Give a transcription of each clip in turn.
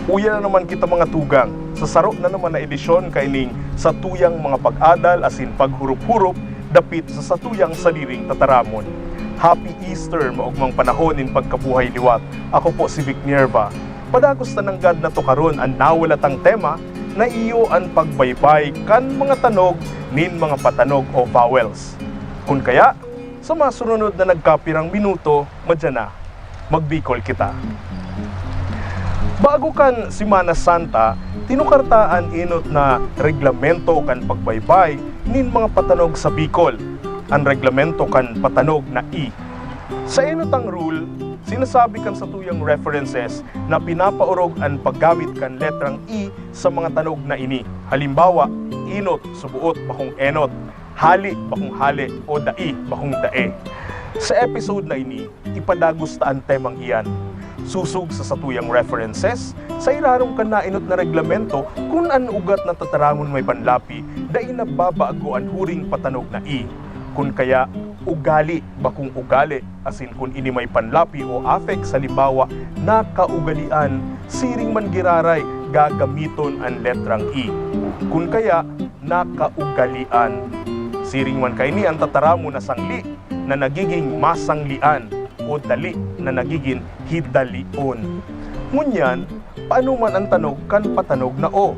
Uya na naman kita mga tugang, sa saro na naman na edisyon kaining sa tuyang mga pag-adal asin paghurup-hurup dapit sa satuyang saliring tataramon. Happy Easter maugmang panahon in pagkabuhay liwat. Ako po si Vic Nierva. Padagos tananggad na to karon ang nawalatang tema na iyo ang pagbaybay kan mga tanog nin mga patanog o vowels. Kun kaya, sa masunod na nagkapirang minuto, madyan na, magbikol kita. Bago kan Semana Santa, tinukartaan inot na reglamento kan pagbaybay nin mga patanog sa Bicol. Ang reglamento kan patanog na I. Sa inotang rule, sinasabi kan sa tuyang references na pinapaurog ang paggamit kan letrang I sa mga tanog na ini. Halimbawa, inot subuot bakong enot, hali bakong hali o dai bakong dae. Sa episode na ini, ipadagos ta ang temang iyan. Susug sa satuyang references, sa irarong kan nainot na reglamento kung an ugat na tataramon may panlapi, dai nababaago ang huring patanog na I. Kun kaya, ugali bakong ugali, asin kun ini may panlapi o affect sa libawa, nakaugalian, siring man giraray, gagamiton ang letrang I. Kun kaya, nakaugalian. Siring man kaini ang tataramon na sangli, na nagiging masanglian, o dali na nagiging hidalion. Ngunyan, paano man ang tanog kan patanog na o?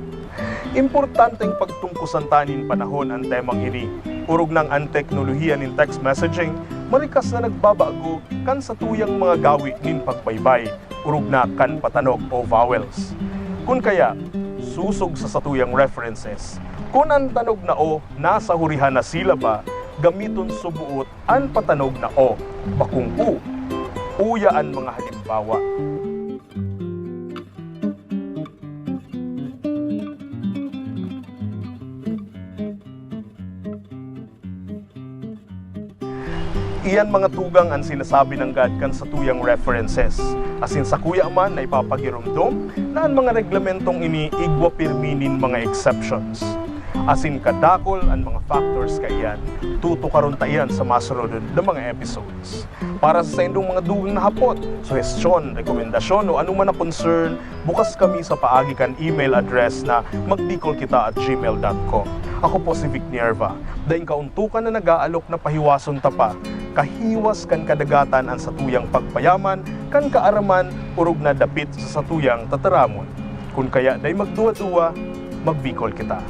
Importanteng pagtungkusan tanin panahon ang temang ini. Urog ng ang teknolohiya nin text messaging, marikas na nagbabago kan sa tuyang mga gawi nin pagbaybay. Urog na kan patanog o vowels. Kun kaya, susog sa satuyang references. Kung ang tanog na o nasa hurihan na silaba, gamiton subuot ang patanog na o, bakong u. Uya ang mga halimbawa. Iyan mga tugang ang sinasabi ng God kan sa tuyang references. Asin sa kuya man na ipapagirumdom na ang mga reglamentong ini igwa pirminin mga exceptions. Asin kadakol ang mga factors kaiyan, tutukaron ta iyan sa masunod na mga episodes. Para sa indong mga dugang na hapot, suhestyon, rekomendasyon o anuman na concern, bukas kami sa paagi kan email address na magbikolkita@gmail.com. Ako po si Vic Nierva. Dahil kauntukan na nag-aalok na pahiwason ta pa, kahiwas kan kadagatan ang satuyang pagpayaman, kan kaaraman, urog na dapit sa satuyang tataramon. Kung kaya dahil magduwa-duwa, magbikol kita.